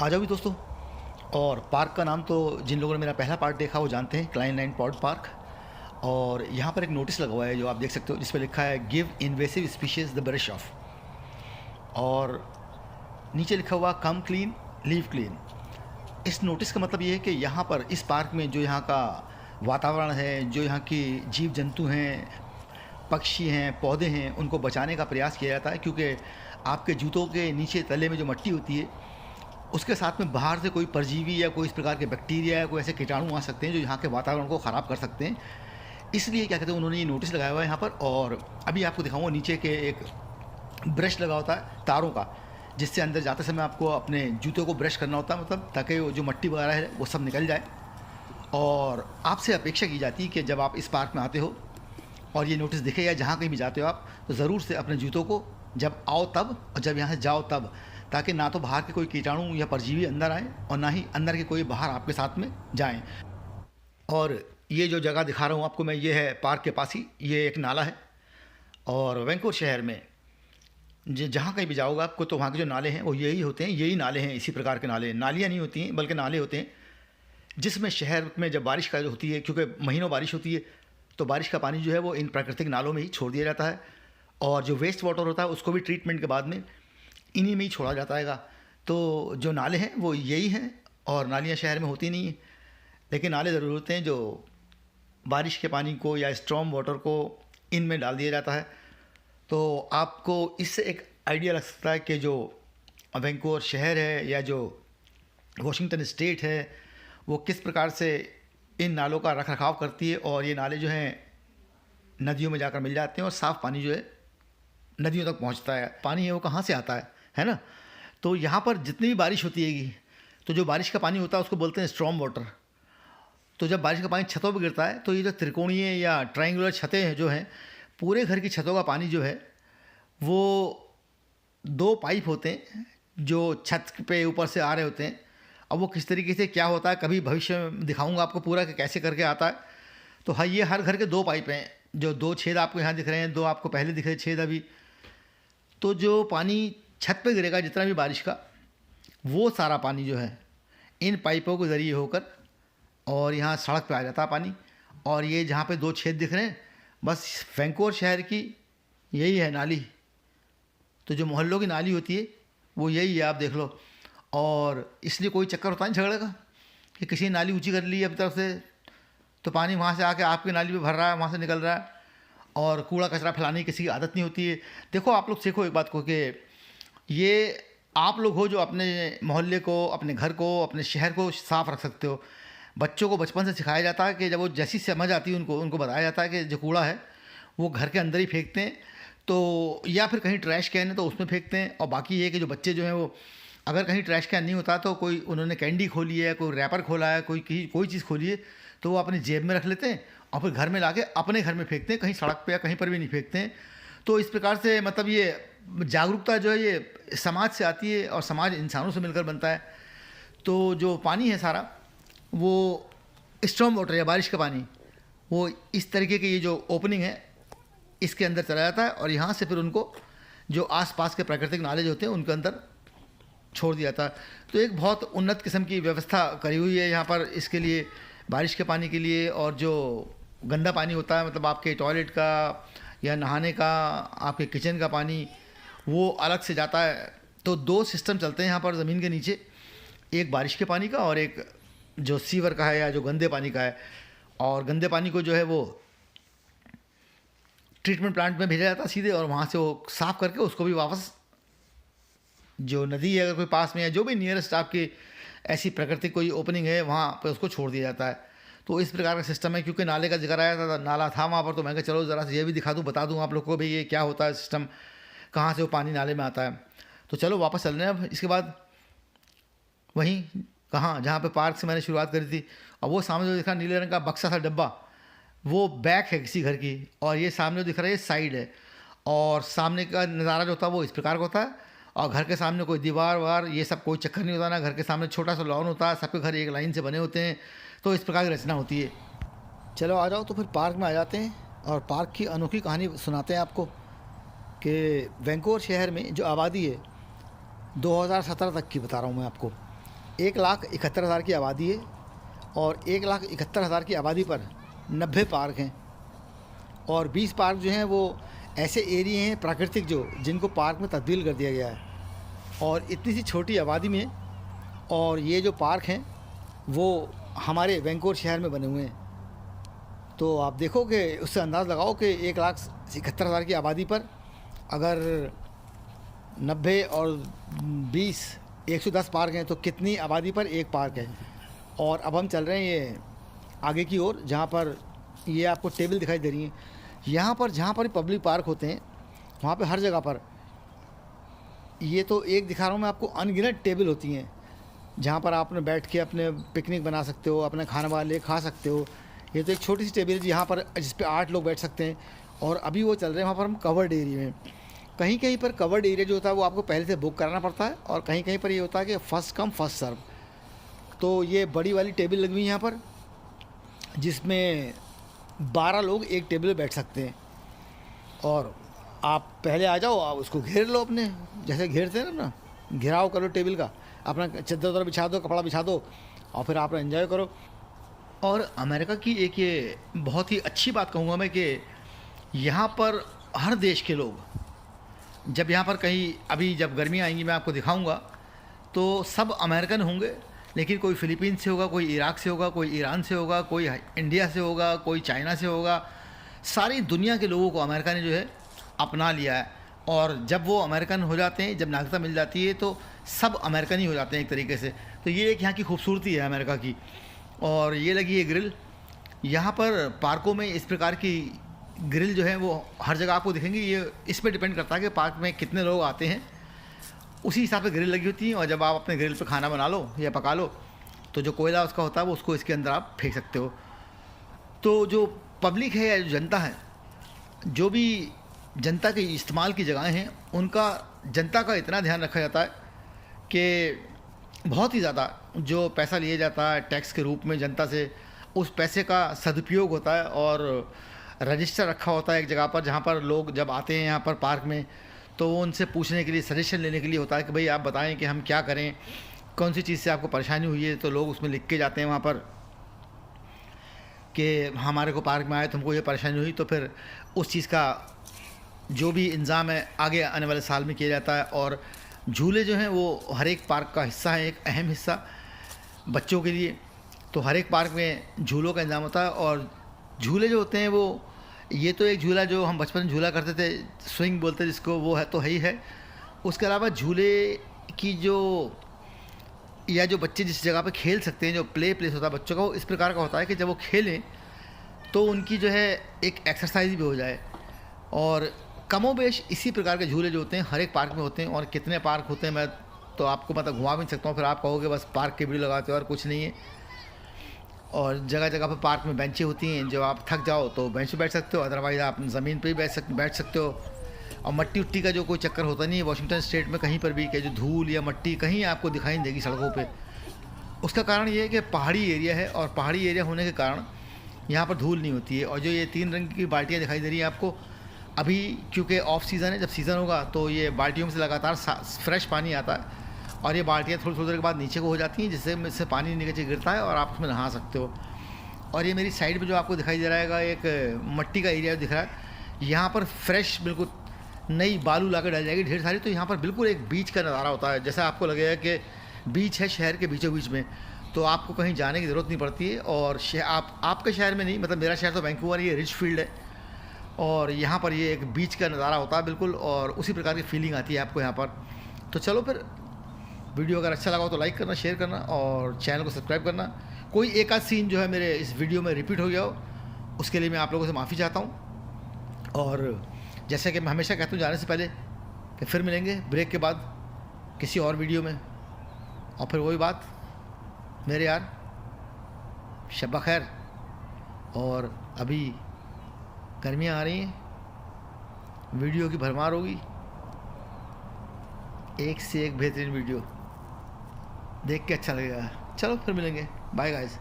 आ जाओ भी दोस्तों। और पार्क का नाम तो जिन लोगों ने मेरा पहला पार्ट देखा वो जानते हैं, क्लाइन लाइन पॉड पार्क। और यहाँ पर एक नोटिस लगा हुआ है जो आप देख सकते हो, जिस पर लिखा है give invasive species the brush off. और नीचे लिखा हुआ कम क्लीन लीव क्लीन। इस नोटिस का मतलब ये है कि यहाँ पर इस पार्क में जो यहाँ का वातावरण है, जो यहाँ की जीव जंतु हैं, पक्षी हैं, पौधे हैं, उनको बचाने का प्रयास किया जाता है। क्योंकि आपके जूतों के नीचे तले में जो मिट्टी होती है, उसके साथ में बाहर से कोई परजीवी या कोई इस प्रकार के बैक्टीरिया या कोई ऐसे कीटाणु आ सकते हैं जो यहाँ के वातावरण को ख़राब कर सकते हैं। इसलिए क्या कहते हैं, उन्होंने ये नोटिस लगाया हुआ है यहाँ पर। और अभी आपको दिखाऊंगा, नीचे के एक ब्रश लगा होता है तारों का, जिससे अंदर जाते समय आपको अपने जूतों को ब्रश करना होता है, मतलब ताकि वो जो मिट्टी वगैरह है वो सब निकल जाए। और आपसे अपेक्षा की जाती है कि जब आप इस पार्क में आते हो और ये नोटिस दिखे या जहाँ कहीं भी जाते हो आप, तो ज़रूर से अपने जूतों को जब आओ तब और जब यहाँ से जाओ तब, ताकि ना तो बाहर के कोई कीटाणु या परजीवी अंदर आए और ना ही अंदर के कोई बाहर आपके साथ में जाएं। और ये जो जगह दिखा रहा हूँ आपको मैं, ये है पार्क के पास ही, ये एक नाला है। और वैंकूवर शहर में जहाँ कहीं भी जाओगे आपको, तो वहाँ के जो नाले हैं वो यही होते हैं, यही नाले हैं, इसी प्रकार के नाले। नालियाँ नहीं होती हैं बल्कि नाले होते हैं, जिसमें शहर में जब बारिश का जो होती है, क्योंकि महीनों बारिश होती है, तो बारिश का पानी जो है वो इन प्राकृतिक नालों में ही छोड़ दिया जाता है। और जो वेस्ट वाटर होता है उसको भी ट्रीटमेंट के बाद में इन्हीं में ही छोड़ा जाता है। तो जो नाले हैं वो यही हैं, और नालियाँ शहर में होती नहीं हैं, लेकिन नाले ज़रूर होते हैं जो बारिश के पानी को या स्ट्रॉम वाटर को इनमें डाल दिया जाता है। तो आपको इससे एक आइडिया लग सकता है कि जो वैंकूवर शहर है या जो वॉशिंगटन स्टेट है वो किस प्रकार से इन नालों का रख रखाव करती है। और ये नाले जो हैं नदियों में जाकर मिल जाते हैं, और साफ़ पानी जो है नदियों तक पहुंचता है। पानी है वो कहाँ से आता है ना। तो यहाँ पर जितनी भी बारिश होती है, तो जो बारिश का पानी होता है उसको बोलते हैं स्ट्रॉम वाटर। तो जब बारिश का पानी छतों पर गिरता है, तो ये जो त्रिकोणीय या ट्रायंगुलर छतें हैं जो हैं, पूरे घर की छतों का पानी जो है वो दो पाइप होते हैं जो छत पे ऊपर से आ रहे होते हैं। अब वो किस तरीके से क्या होता है कभी भविष्य में दिखाऊंगा आपको पूरा कि कैसे करके आता है। तो हाँ, ये हर घर के दो पाइप हैं, जो दो छेद आपको यहाँ दिख रहे हैं, दो आपको पहले दिख रहे छेद अभी। तो जो पानी छत पे गिरेगा जितना भी बारिश का, वो सारा पानी जो है इन पाइपों के ज़रिए होकर और यहाँ सड़क पे आ जाता है पानी। और ये जहाँ पे दो छेद दिख रहे हैं, बस वैंकूवर शहर की यही है नाली। तो जो मोहल्लों की नाली होती है वो यही है, आप देख लो। और इसलिए कोई चक्कर होता नहीं झगड़े का कि किसी ने नाली ऊंची कर ली अपनी तरफ से, तो पानी वहाँ से आके आपकी नाली पे भर रहा है, वहाँ से निकल रहा है। और कूड़ा कचरा फैलाने की किसी की आदत नहीं होती है। देखो आप लोग सीखो एक बात को, कि ये आप लोग हो जो अपने मोहल्ले को, अपने घर को, अपने शहर को साफ़ रख सकते हो। बच्चों को बचपन से सिखाया जाता है कि जब वो जैसी समझ आती है उनको बताया जाता है कि जो कूड़ा है वो घर के अंदर ही फेंकते हैं, तो या फिर कहीं ट्रैश कैन है तो उसमें फेंकते हैं। और बाकी ये कि जो बच्चे जो हैं वो, अगर कहीं ट्रैश कैन नहीं होता तो कोई उन्होंने कैंडी खोली है, कोई रैपर खोला है, कोई चीज़ खोली है, तो वो अपनी जेब में रख लेते हैं और फिर घर में लाके अपने घर में फेंकते हैं, कहीं सड़क पे या कहीं पर भी नहीं फेंकते हैं। तो इस प्रकार से मतलब ये जागरूकता जो है ये समाज से आती है और समाज इंसानों से मिलकर बनता है। तो जो पानी है सारा वो स्टॉर्म वाटर या बारिश का पानी, वो इस तरीके की ये जो ओपनिंग है इसके अंदर चला जाता है, और यहाँ से फिर उनको जो आसपास के प्राकृतिक नाले जो होते हैं उनके अंदर छोड़ दिया जाता है। तो एक बहुत उन्नत किस्म की व्यवस्था करी हुई है यहाँ पर इसके लिए, बारिश के पानी के लिए। और जो गंदा पानी होता है, मतलब आपके टॉयलेट का या नहाने का, आपके किचन का पानी, वो अलग से जाता है। तो दो सिस्टम चलते हैं यहाँ पर ज़मीन के नीचे, एक बारिश के पानी का और एक जो सीवर का है या जो गंदे पानी का है। और गंदे पानी को जो है वो ट्रीटमेंट प्लांट में भेजा जाता है सीधे, और वहाँ से वो साफ़ करके उसको भी वापस जो नदी है अगर कोई पास में है, जो भी नियरेस्ट आपकी ऐसी प्राकृतिक कोई ओपनिंग है, वहाँ पे उसको छोड़ दिया जाता है। तो इस प्रकार का सिस्टम है। क्योंकि नाले का जिक्र आया था, नाला था वहाँ पर, तो मैं कहा चलो ज़रा से ये भी दिखा दूँ, बता दूँ आप लोग को भाई ये क्या होता है सिस्टम, कहाँ से वो पानी नाले में आता है। तो चलो वापस चल रहे हैं अब। इसके बाद वहीं कहाँ जहाँ पे पार्क से मैंने शुरुआत करी थी, और वो सामने जो दिखा नीले रंग का बक्सा था डब्बा, वो बैक है किसी घर की, और ये सामने जो दिख रहा है ये साइड है। और सामने का नज़ारा जो होता है वो इस प्रकार का होता है, और घर के सामने कोई दीवार वार ये सब कोई चक्कर नहीं होता ना, घर के सामने छोटा सा लॉन होता है, सबके घर एक लाइन से बने होते हैं। तो इस प्रकार की रचना होती है। चलो आ जाओ, तो फिर पार्क में आ जाते हैं और पार्क की अनोखी कहानी सुनाते हैं आपको, कि वैंकूवर शहर में जो आबादी है 2017 तक की बता रहा हूँ मैं आपको, 1,71,000 की आबादी है और 1,71,000 की आबादी पर 90 पार्क हैं और 20 पार्क जो हैं वो ऐसे एरिए हैं प्राकृतिक जो जिनको पार्क में तब्दील कर दिया गया है। और इतनी सी छोटी आबादी में और ये जो पार्क हैं वो हमारे वैंकूवर शहर में बने हुए हैं। तो आप देखो कि उससे अंदाज़ लगाओ कि 1,71,000 की आबादी पर अगर 90 और 20 110 पार्क हैं तो कितनी आबादी पर एक पार्क है। और अब हम चल रहे हैं ये आगे की ओर, जहाँ पर ये आपको टेबल दिखाई दे रही हैं। यहाँ पर जहाँ पर पब्लिक पार्क होते हैं वहाँ पे हर जगह पर, ये तो एक दिखा रहा हूँ मैं आपको, अनगिनत टेबल होती हैं जहाँ पर आपने बैठ के अपने पिकनिक बना सकते हो, अपने खाना वाना ले खा सकते हो। ये तो एक छोटी सी टेबल है यहाँ पर जिस पे 8 लोग बैठ सकते हैं। और अभी वो चल रहे हैं वहाँ पर हम कवर्ड एरिया में। कहीं कहीं पर कवर्ड एरिया जो होता है वो आपको पहले से बुक कराना पड़ता है और कहीं कहीं पर ये होता है कि फ़र्स्ट कम फर्स्ट सर्व। तो ये बड़ी वाली टेबल लगी हुई है यहाँ पर जिसमें 12 लोग एक टेबल पर बैठ सकते हैं। और आप पहले आ जाओ, आप उसको घेर लो, अपने जैसे घेरते हैं ना, घेराव करो टेबल का, अपना चद्दर उधर बिछा दो, कपड़ा बिछा दो और फिर आप एंजॉय करो। और अमेरिका की एक ये बहुत ही अच्छी बात कहूँगा मैं कि यहाँ पर हर देश के लोग जब यहाँ पर कहीं, अभी जब गर्मियाँ आएंगी मैं आपको दिखाऊंगा, तो सब अमेरिकन होंगे, लेकिन कोई फ़िलीपीन से होगा, कोई इराक से होगा, कोई ईरान से होगा, कोई इंडिया से होगा, कोई चाइना से होगा। सारी दुनिया के लोगों को अमेरिका ने जो है अपना लिया है। और जब वो अमेरिकन हो जाते हैं, जब नागरिकता मिल जाती है तो सब अमेरिकन ही हो जाते हैं एक तरीके से। तो ये एक यहाँ की खूबसूरती है अमेरिका की। और ये लगी है ग्रिल। यहाँ पर पार्कों में इस प्रकार की ग्रिल जो है वो हर जगह आपको दिखेंगी। ये इस पर डिपेंड करता है कि पार्क में कितने लोग आते हैं, उसी हिसाब से ग्रिल लगी होती हैं। और जब आप अपने ग्रिल पे खाना बना लो या पका लो तो जो कोयला उसका होता है वो उसको इसके अंदर आप फेंक सकते हो। तो जो पब्लिक है या जो जनता है, जो भी जनता के इस्तेमाल की जगहें हैं, उनका जनता का इतना ध्यान रखा जाता है कि बहुत ही ज़्यादा जो पैसा लिया जाता है टैक्स के रूप में जनता से, उस पैसे का सदुपयोग होता है। और रजिस्टर रखा होता है एक जगह पर, जहाँ पर लोग जब आते हैं यहाँ पर पार्क में तो वो उनसे पूछने के लिए, सजेशन लेने के लिए होता है कि भाई आप बताएं कि हम क्या करें, कौन सी चीज़ से आपको परेशानी हुई है। तो लोग उसमें लिख के जाते हैं वहाँ पर कि हमारे को पार्क में आए तो हमको ये परेशानी हुई। तो फिर उस चीज़ का जो भी इंतज़ाम है आगे आने वाले साल में किया जाता है। और झूले जो हैं वो हर एक पार्क का हिस्सा है, एक अहम हिस्सा बच्चों के लिए। तो हर एक पार्क में झूलों का इंतज़ाम होता है। और झूले जो होते हैं वो, ये तो एक झूला जो हम बचपन में झूला करते थे, स्विंग बोलते हैं जिसको, वो है तो है ही है। उसके अलावा झूले की जो, या जो बच्चे जिस जगह पे खेल सकते हैं, जो प्लेस होता है बच्चों का, वो इस प्रकार का होता है कि जब वो खेलें तो उनकी जो है एक एक्सरसाइज भी हो जाए। और कमोबेश इसी प्रकार के झूले जो होते हैं हर एक पार्क में होते हैं। और कितने पार्क होते हैं मैं तो आपको मतलब घुमा भी नहीं सकता हूँ, फिर आप कहोगे बस पार्क के वीडियो लगाते हो और कुछ नहीं है। और जगह जगह पर पार्क में बेंचें होती हैं, जो आप थक जाओ तो बेंच पे बैठ सकते हो, अदरवाइज़ आप ज़मीन पे भी बैठ सकते हो। और मट्टी उट्टी का जो कोई चक्कर होता नहीं है वॉशिंगटन स्टेट में कहीं पर भी, कि जो धूल या मट्टी कहीं आपको दिखाई नहीं देगी सड़कों पे। उसका कारण ये है कि पहाड़ी एरिया है और पहाड़ी एरिया होने के कारण यहाँ पर धूल नहीं होती है। और जो ये 3 रंग की बाल्टियाँ दिखाई दे रही हैं आपको, अभी क्योंकि ऑफ सीज़न है, जब सीज़न होगा तो ये बाल्टियों में से लगातार फ्रेश पानी आता है और ये बाल्टियाँ थोड़ी थोड़ी देर के बाद नीचे को हो जाती हैं, जिससे इससे पानी नीचे गिरता है और आप उसमें नहा सकते हो। और ये मेरी साइड पे जो आपको दिखाई दे रहा है एक मट्टी का एरिया दिख रहा है, यहाँ पर फ्रेश बिल्कुल नई बालू ला कर डाल जाएगी ढेर सारी। तो यहाँ पर बिल्कुल एक बीच का नज़ारा होता है, जैसा आपको लगेगा कि बीच है शहर के बीचों बीच में, तो आपको कहीं जाने की ज़रूरत नहीं पड़ती है। और आपके शहर में नहीं, मतलब मेरा शहर तो वैंकूवर, ये रिचफील्ड है और यहाँ पर ये एक बीच का नज़ारा होता है बिल्कुल, और उसी प्रकार की फीलिंग आती है आपको यहाँ पर। तो चलो फिर, वीडियो अगर अच्छा लगा हो तो लाइक करना, शेयर करना और चैनल को सब्सक्राइब करना। कोई एक आध सीन जो है मेरे इस वीडियो में रिपीट हो गया हो उसके लिए मैं आप लोगों से माफ़ी चाहता हूँ। और जैसे कि मैं हमेशा कहता हूँ जाने से पहले कि फिर मिलेंगे ब्रेक के बाद किसी और वीडियो में। और फिर वही बात मेरे यार, शब खैर। और अभी गर्मियाँ आ रही हैं, वीडियो की भरमार होगी, एक से एक बेहतरीन वीडियो देख के अच्छा लगेगा। चलो फिर मिलेंगे, बाय गाइस।